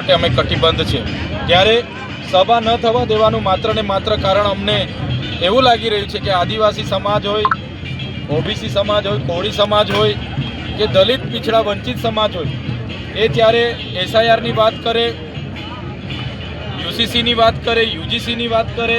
માટે અમે કટિબદ્ધ છે। ત્યારે સભા ન થવા દેવાનું માત્ર ને માત્ર કારણ અમને એવું લાગી રહ્યું છે કે આદિવાસી સમાજ હોય, ઓબીસી સમાજ હોય, કોળી સમાજ હોય કે દલિત પીછડા વંચિત સમાજ હોય, એ જ્યારે એસઆઈઆરની વાત કરે, યુસીસીની વાત કરે, યુજીસીની વાત કરે,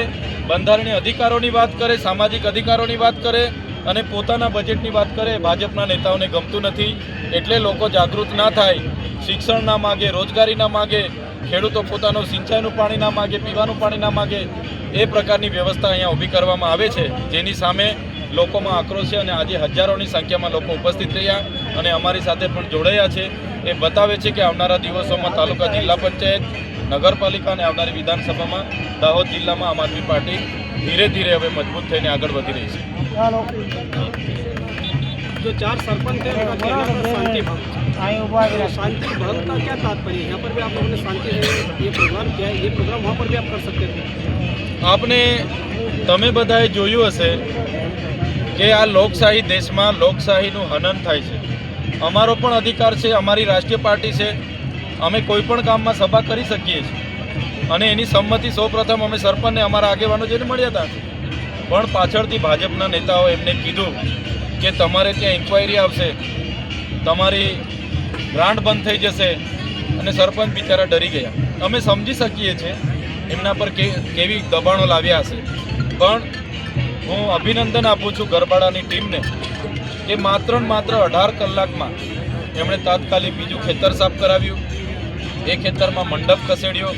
બંધારણીય અધિકારોની વાત કરે, સામાજિક અધિકારોની વાત કરે અને પોતાના બજેટની વાત કરે, ભાજપના નેતાઓને ગમતું નથી। એટલે લોકો જાગૃત ના થાય, શિક્ષણ ના માગે, રોજગારી ના માગે, ખેડૂતો પોતાનું સિંચાઈનું પાણી ના માગે, પીવાનું પાણી ના માગે, એ પ્રકારની વ્યવસ્થા અહીંયા ઊભી કરવામાં આવે છે, જેની સામે લોકોમાં આક્રોશ છે અને આજે હજારોની સંખ્યામાં લોકો ઉપસ્થિત રહ્યા અને અમારી સાથે પણ જોડાયા છે। એ બતાવે છે કે આવનારા દિવસોમાં તાલુકા, જિલ્લા પંચાયત, નગરપાલિકા અને આવનારી વિધાનસભામાં દાહોદ જિલ્લામાં આમ આદમી પાર્ટી ધીરે ધીરે હવે મજબૂત થઈને આગળ વધી રહી છે। जो 4 सरपंच थे उनका कहना था शांति भंग। शांति भंग का क्या तात्पर्य? यहाँ पर भी आप लोगों ने शांति से ये प्रोग्राम किया है, ये प्रोग्राम वहाँ पर भी आप कर सकते थे। आपने तमे बधाए जोयुं हशे કે આ લોકશાહી દેશમાં લોકશાહીનું હનન થાય છે। અમારો પણ અધિકાર છે, અમારી રાષ્ટ્રીય પાર્ટી છે, અમે કોઈ પણ કામમાં સભા કરી શકીએ છીએ અને એની સંમતિ સૌપ્રથમ અમે સરપંચને અમારા આગેવાનો જઈને મળ્યા હતા, પણ પાછળથી ભાજપના નેતાઓ એમને કીધું કે તમારે ત્યાં ઇન્ક્વાયરી આવશે, તમારી ગ્રાન્ટ બંધ થઈ જશે અને સરપંચ બિચારા ડરી ગયા। અમે સમજી શકીએ છીએ એમના પર કેવી દબાણો લાવ્યા હશે, પણ હું અભિનંદન આપું છું ગરબાડાની ટીમને કે માત્ર 18 કલાકમાં એમણે તાત્કાલિક બીજું ખેતર સાફ કરાવ્યું, એ ખેતરમાં મંડપ ખસેડ્યો।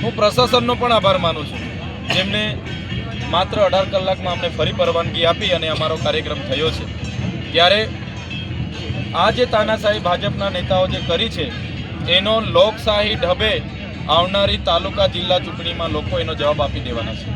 હું પ્રશાસનનો પણ આભાર માનું છું, જેમને માત્ર 18 કલાકમાં અમને ફરી પરવાનગી આપી અને અમારો કાર્યક્રમ થયો છે। ત્યારે આ જે તાનાશાહી ભાજપના નેતાઓ જે કરી છે એનો લોકશાહી ઢબે આવનારી તાલુકા, જિલ્લા ચૂંટણીમાં લોકો એનો જવાબ આપી દેવાના છે।